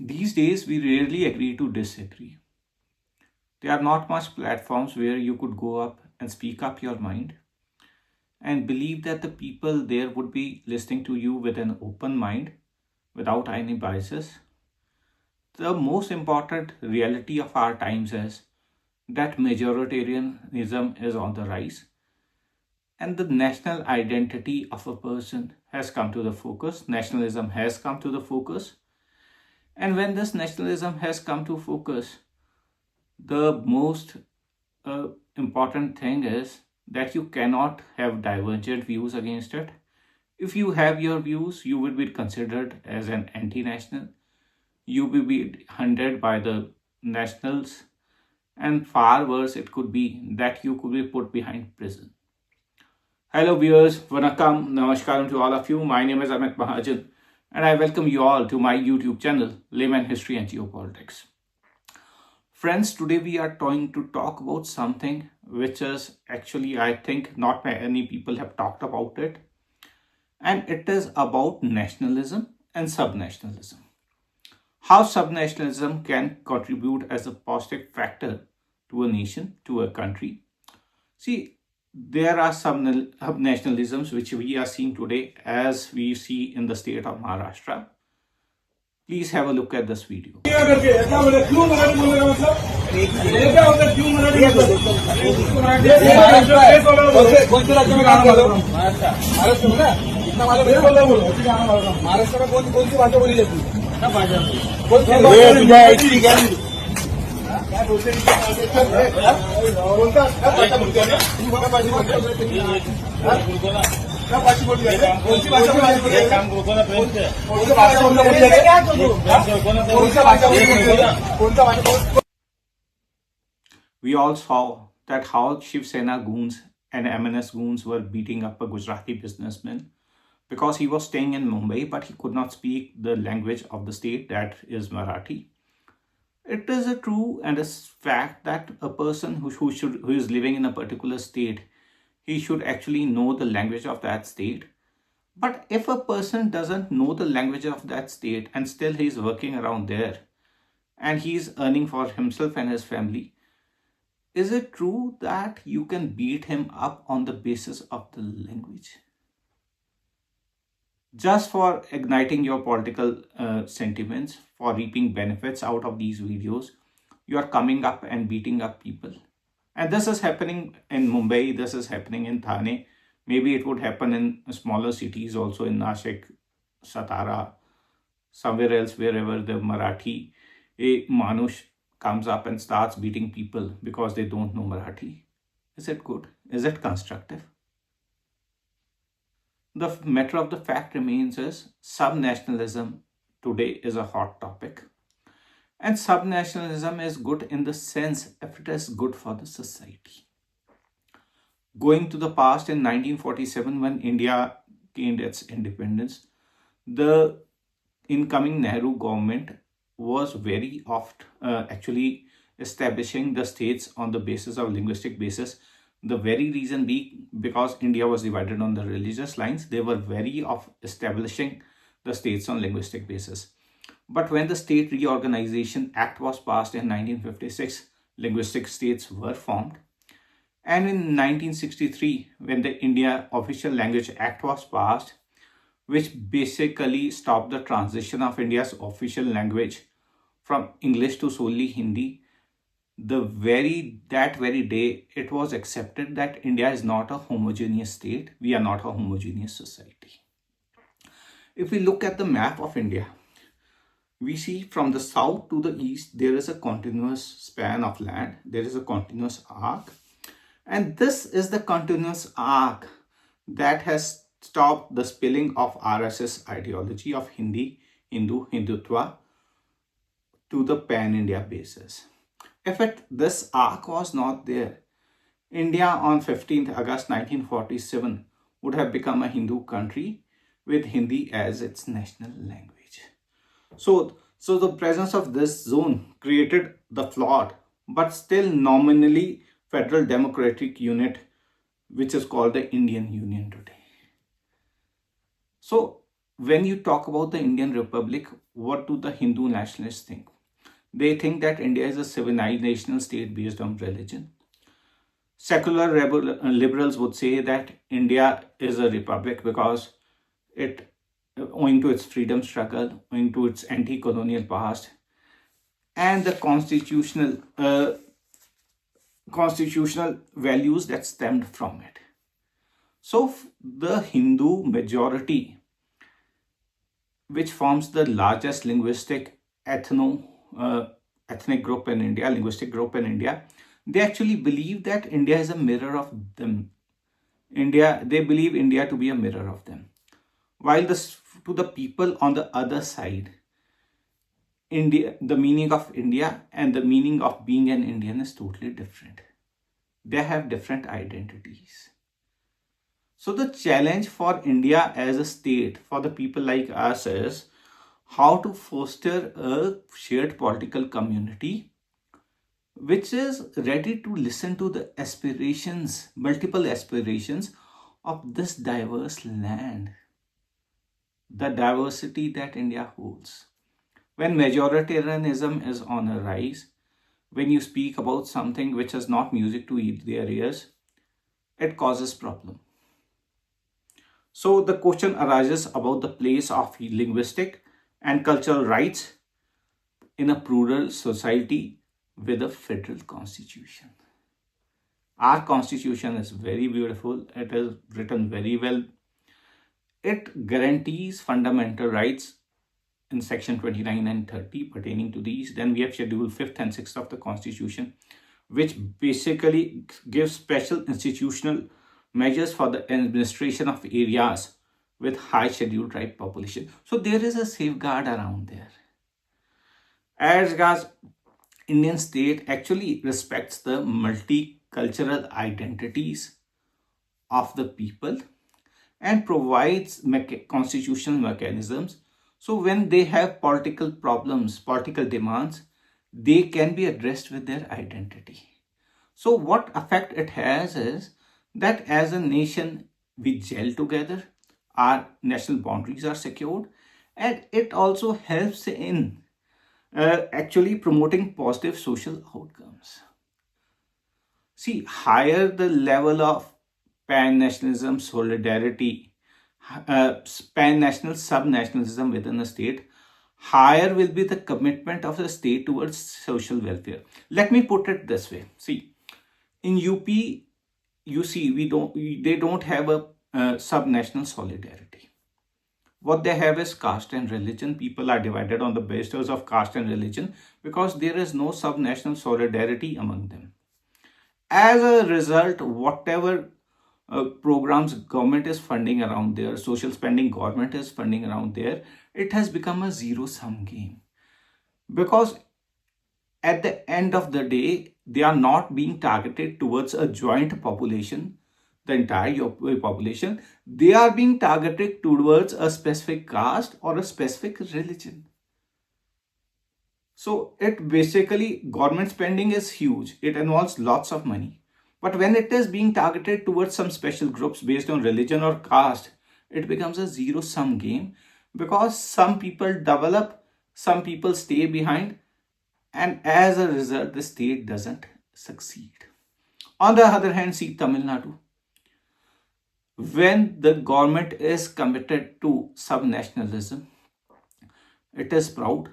These days, we rarely agree to disagree. There are not much platforms where you could go up and speak up your mind and believe that the people there would be listening to you with an open mind without any biases. The most important reality of our times is that majoritarianism is on the rise and the national identity of a person has come to the focus. Nationalism has come to the focus. And when this nationalism has come to focus, the most important thing is that you cannot have divergent views against it. If you have your views, you will be considered as an anti-national. You will be hunted by the nationals, and far worse, it could be that you could be put behind prison. Hello viewers, Vanakkam, Namaskaram to all of you. My name is Amit Mahajan and I welcome you all to my YouTube channel, Layman History and Geopolitics. Friends, today we are going to talk about something which is actually, I think, not many people have talked about it. And it is about nationalism and subnationalism. How subnationalism can contribute as a positive factor to a nation, to a country. See, there are some nationalisms which we are seeing today as we see in the state of Maharashtra. Please have a look at this video. We all saw that how Shiv Sena goons and MNS goons were beating up a Gujarati businessman because he was staying in Mumbai but he could not speak the language of the state, that is Marathi. It is a true and a fact that a person who is living in a particular state, he should actually know the language of that state. But if a person doesn't know the language of that state and still he's working around there and he's earning for himself and his family, is it true that you can beat him up on the basis of the language? Just for igniting your political sentiments, for reaping benefits out of these videos, you are coming up and beating up people. And this is happening in Mumbai, this is happening in Thane. Maybe it would happen in smaller cities also, in Nashik, Satara, somewhere else, wherever the Marathi Manush comes up and starts beating people because they don't know Marathi. Is it good? Is it constructive? The matter of the fact remains is subnationalism today is a hot topic. And subnationalism is good in the sense if it is good for the society. Going to the past, in 1947, when India gained its independence, the incoming Nehru government was very oft actually establishing the states on the basis of linguistic basis. The very reason being because India was divided on the religious lines, they were wary of establishing the states on linguistic basis. But when the State Reorganization Act was passed in 1956, linguistic states were formed. And in 1963, when the India Official Language Act was passed, which basically stopped the transition of India's official language from English to solely Hindi, that very day, it was accepted that India is not a homogeneous state. We are not a homogeneous society. If we look at the map of India, we see from the south to the east, there is a continuous span of land. There is a continuous arc. And this is the continuous arc that has stopped the spilling of RSS ideology of Hindutva to the pan-India basis. If this arc was not there, India on 15th August 1947 would have become a Hindu country with Hindi as its national language. So the presence of this zone created the flawed but still nominally federal democratic unit, which is called the Indian Union today. So when you talk about the Indian Republic, what do the Hindu nationalists think? They think that India is a civilized national state based on religion. Secular liberals would say that India is a republic because it, owing to its freedom struggle, owing to its anti-colonial past, and the constitutional values that stemmed from it. So the Hindu majority, which forms the largest ethnic group in India, linguistic group in India, they actually believe that India is a mirror of them. They believe India to be a mirror of them. While to the people on the other side, India, the meaning of India and the meaning of being an Indian is totally different. They have different identities. So the challenge for India as a state, for the people like us, is how to foster a shared political community which is ready to listen to the aspirations, multiple aspirations of this diverse land, the diversity that India holds. When majoritarianism is on a rise, when you speak about something which is not music to their ears, it causes problem. So the question arises about the place of linguistic and cultural rights in a plural society with a federal constitution. Our constitution is very beautiful. It is written very well. It guarantees fundamental rights in section 29 and 30 pertaining to these. Then we have schedule 5th and 6th of the constitution, which basically gives special institutional measures for the administration of areas with high scheduled tribe population. So there is a safeguard around there. As regards Indian state actually respects the multicultural identities of the people and provides constitutional mechanisms. So when they have political problems, political demands, they can be addressed with their identity. So what effect it has is that as a nation, we gel together, our national boundaries are secured, and it also helps in actually promoting positive social outcomes. See, higher the level of pan-nationalism, solidarity, pan-national subnationalism within a state, higher will be the commitment of the state towards social welfare. Let me put it this way. See, in UP, you see, they don't have a subnational solidarity. What they have is caste and religion. People are divided on the basis of caste and religion because there is no subnational solidarity among them. As a result, whatever programs government is funding around there, social spending government is funding around there, it has become a zero-sum game. Because at the end of the day, they are not being targeted towards a joint population, the entire population. They are being targeted towards a specific caste or a specific religion. So it basically, government spending is huge. It involves lots of money. But when it is being targeted towards some special groups based on religion or caste, it becomes a zero-sum game because some people develop, some people stay behind, and as a result, the state doesn't succeed. On the other hand, see Tamil Nadu. When the government is committed to subnationalism, it is proud.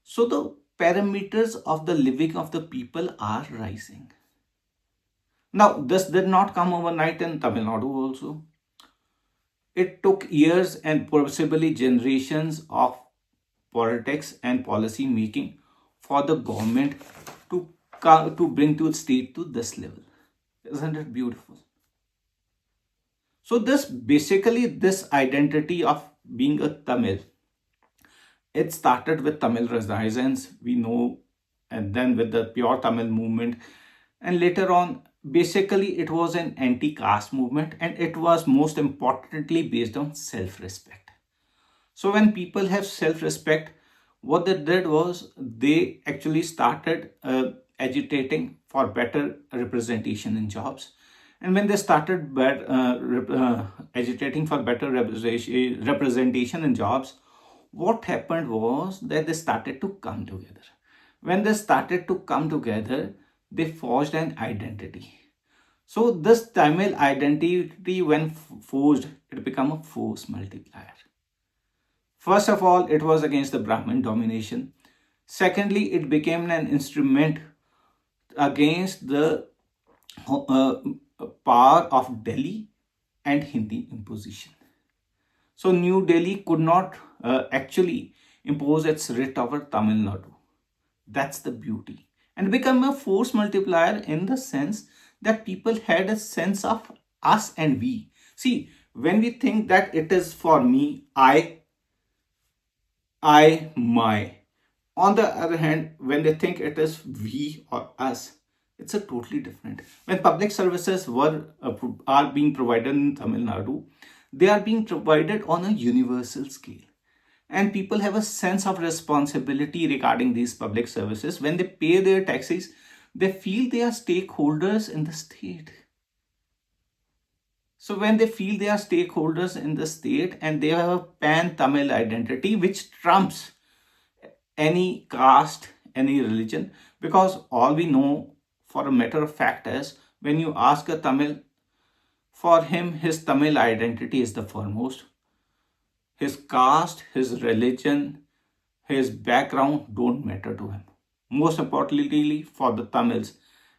So the parameters of the living of the people are rising. Now, this did not come overnight in Tamil Nadu also. It took years and possibly generations of politics and policy making for the government to bring the state to this level. Isn't it beautiful? So this identity of being a Tamil, it started with Tamil resistance, we know, and then with the pure Tamil movement. And later on, basically it was an anti-caste movement, and it was most importantly based on self-respect. So when people have self-respect, what they did was they actually started agitating for better representation in jobs. And when they started agitating for better representation in jobs, what happened was that they started to come together. When they started to come together, they forged an identity. So this Tamil identity, when forged, it became a force multiplier. First of all, it was against the Brahmin domination. Secondly, it became an instrument against the uh, power of Delhi and Hindi imposition. So New Delhi could not actually impose its writ over Tamil Nadu. That's the beauty. And become a force multiplier in the sense that people had a sense of us and we. See, when we think that it is for me, my. On the other hand, when they think it is we or us, it's a totally different. When public services are being provided in Tamil Nadu, they are being provided on a universal scale. And people have a sense of responsibility regarding these public services. When they pay their taxes, they feel they are stakeholders in the state. So when they feel they are stakeholders in the state and they have a pan-Tamil identity which trumps any caste, any religion, because all we know for a matter of fact is when you ask a Tamil, for him, his Tamil identity is the foremost. His caste, his religion, his background don't matter to him. Most importantly, for the Tamils,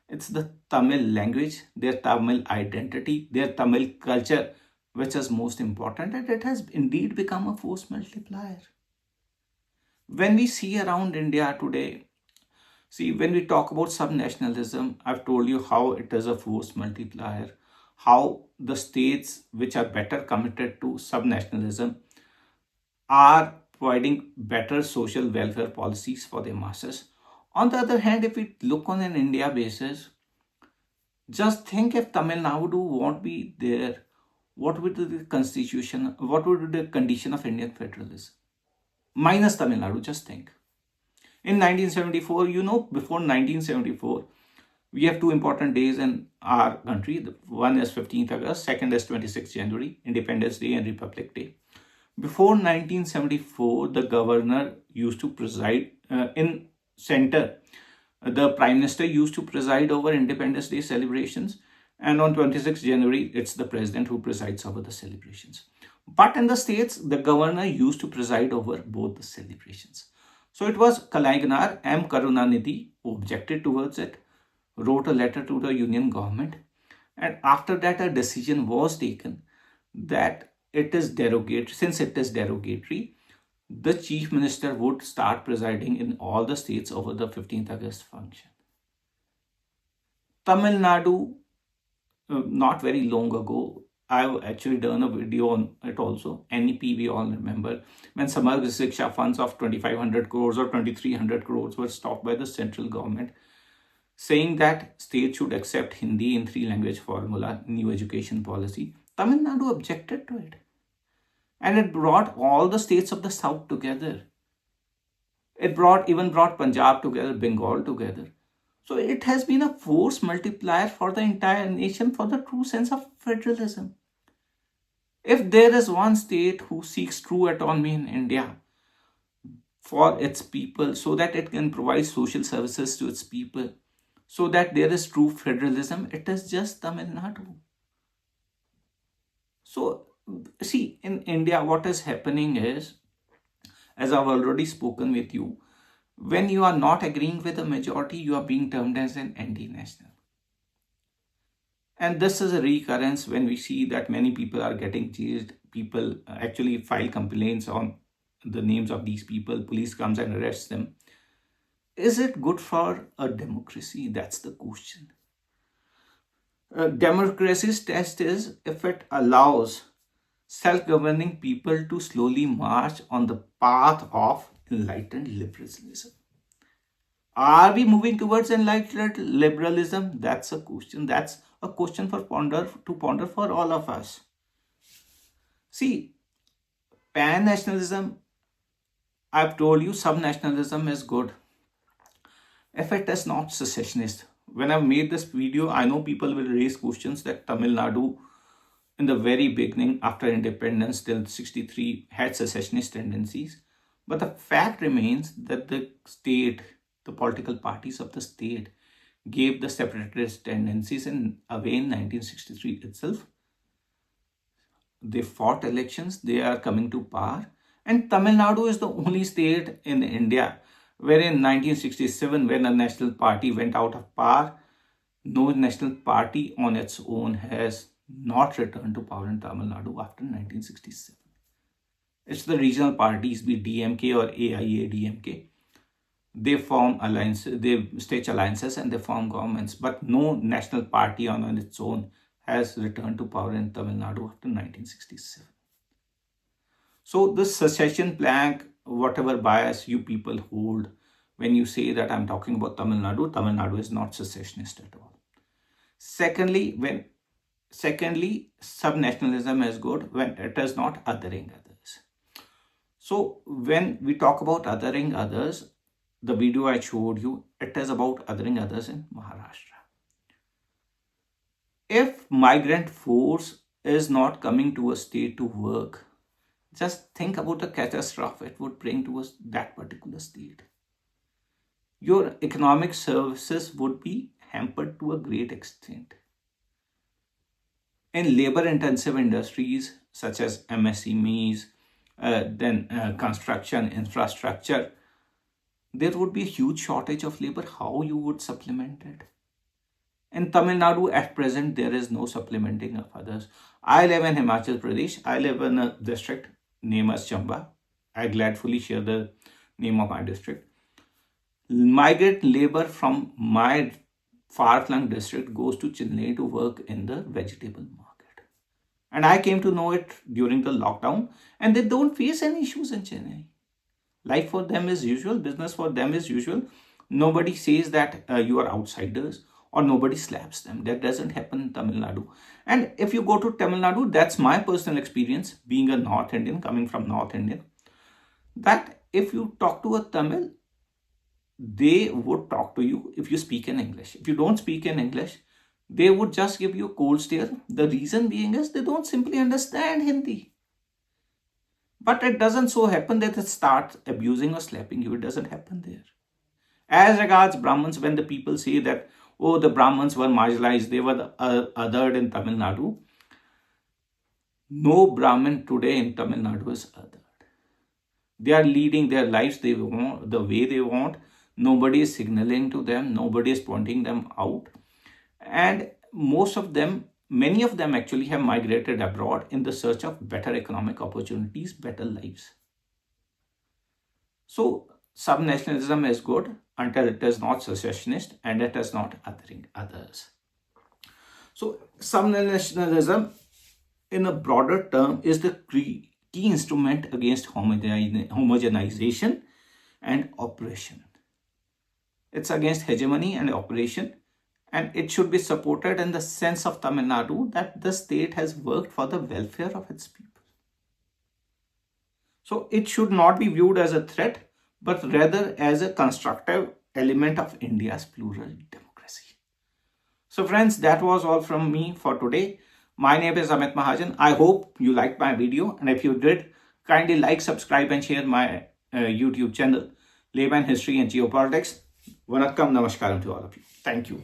it's the Tamil language, their Tamil identity, their Tamil culture, which is most important, and it has indeed become a force multiplier. When we see around India today, see, when we talk about subnationalism, I've told you how it is a force multiplier, how the states which are better committed to subnationalism are providing better social welfare policies for their masses. On the other hand, if we look on an India basis, just think if Tamil Nadu won't be there, what would be the constitution, what would be the condition of Indian federalism? Minus Tamil Nadu, just think. In 1974, before 1974, we have two important days in our country. One is 15th August, second is 26th January, Independence Day and Republic Day. Before 1974, the governor used to preside in center. The prime minister used to preside over Independence Day celebrations. And on 26th January, it's the president who presides over the celebrations. But in the states, the governor used to preside over both the celebrations. So it was Kalaiganar M. Karunanidhi who objected towards it, wrote a letter to the union government. And after that, a decision was taken that it is derogatory. Since it is derogatory, the chief minister would start presiding in all the states over the 15th August function. Tamil Nadu, not very long ago, I've actually done a video on it also. NEP, we all remember, when Samarga Shiksha funds of 2,500 crores or 2,300 crores were stopped by the central government, saying that states should accept Hindi in 3-language formula, new education policy. Tamil Nadu objected to it. And it brought all the states of the south together. It even brought Punjab together, Bengal together. So it has been a force multiplier for the entire nation for the true sense of federalism. If there is one state who seeks true autonomy in India for its people so that it can provide social services to its people, so that there is true federalism, it is just Tamil Nadu. So, see, in India, what is happening is, as I've already spoken with you, when you are not agreeing with the majority, you are being termed as an anti-national. And this is a recurrence when we see that many people are getting jailed. People actually file complaints on the names of these people. Police comes and arrests them. Is it good for a democracy? That's the question. Democracy's test is if it allows self-governing people to slowly march on the path of enlightened liberalism. Are we moving towards enlightened liberalism? That's a question. That's a question to ponder for all of us. See, pan-nationalism, I've told you, subnationalism is good if it is not secessionist. when I've made this video, I know people will raise questions that Tamil Nadu in the very beginning after independence till 63 had secessionist tendencies. But the fact remains that the state, the political parties of the state gave the separatist tendencies in away in 1963 itself. They fought elections, they are coming to power. And Tamil Nadu is the only state in India where in 1967, when a national party went out of power, no national party on its own has not returned to power in Tamil Nadu after 1967. It's the regional parties, be DMK or AIADMK. They form alliances, they stitch alliances and they form governments, but no national party on its own has returned to power in Tamil Nadu after 1967. So this secession plank, whatever bias you people hold, when you say that I'm talking about Tamil Nadu is not secessionist at all. Secondly, subnationalism is good when it is not othering others. So when we talk about othering others, the video I showed you, it is about othering others in Maharashtra. If migrant force is not coming to a state to work, just think about the catastrophe it would bring to us, that particular state. Your economic services would be hampered to a great extent. In labor-intensive industries such as MSMEs, construction, infrastructure, there would be a huge shortage of labor. How you would supplement it? In Tamil Nadu, at present, there is no supplementing of others. I live in Himachal Pradesh. I live in a district named as Chamba. I gladfully share the name of my district. Migrant labor from my far-flung district goes to Chennai to work in the vegetable market. And I came to know it during the lockdown, and they don't face any issues in Chennai. Life for them is usual, business for them is usual. Nobody says that you are outsiders, or nobody slaps them. That doesn't happen in Tamil Nadu. And if you go to Tamil Nadu, that's my personal experience, being a North Indian, coming from North Indian, that if you talk to a Tamil, they would talk to you if you speak in English. If you don't speak in English, they would just give you a cold stare. The reason being is they don't simply understand Hindi. But it doesn't so happen that it starts abusing or slapping you. It doesn't happen there. As regards Brahmins, when the people say that, oh, the Brahmins were marginalized, they were othered in Tamil Nadu. No Brahmin today in Tamil Nadu is othered. They are leading their lives the way they want. Nobody is signaling to them. Nobody is pointing them out. And many of them actually have migrated abroad in the search of better economic opportunities, better lives. So subnationalism is good until it is not secessionist and it is not othering others. So subnationalism in a broader term is the key instrument against homogenization and oppression. It's against hegemony and oppression, and it should be supported in the sense of Tamil Nadu that the state has worked for the welfare of its people. So it should not be viewed as a threat, but rather as a constructive element of India's plural democracy. So friends, that was all from me for today. My name is Amit Mahajan. I hope you liked my video, and if you did, kindly like, subscribe and share my YouTube channel, Layman History and Geopolitics. Vanakkam, namaskaram to all of you. Thank you.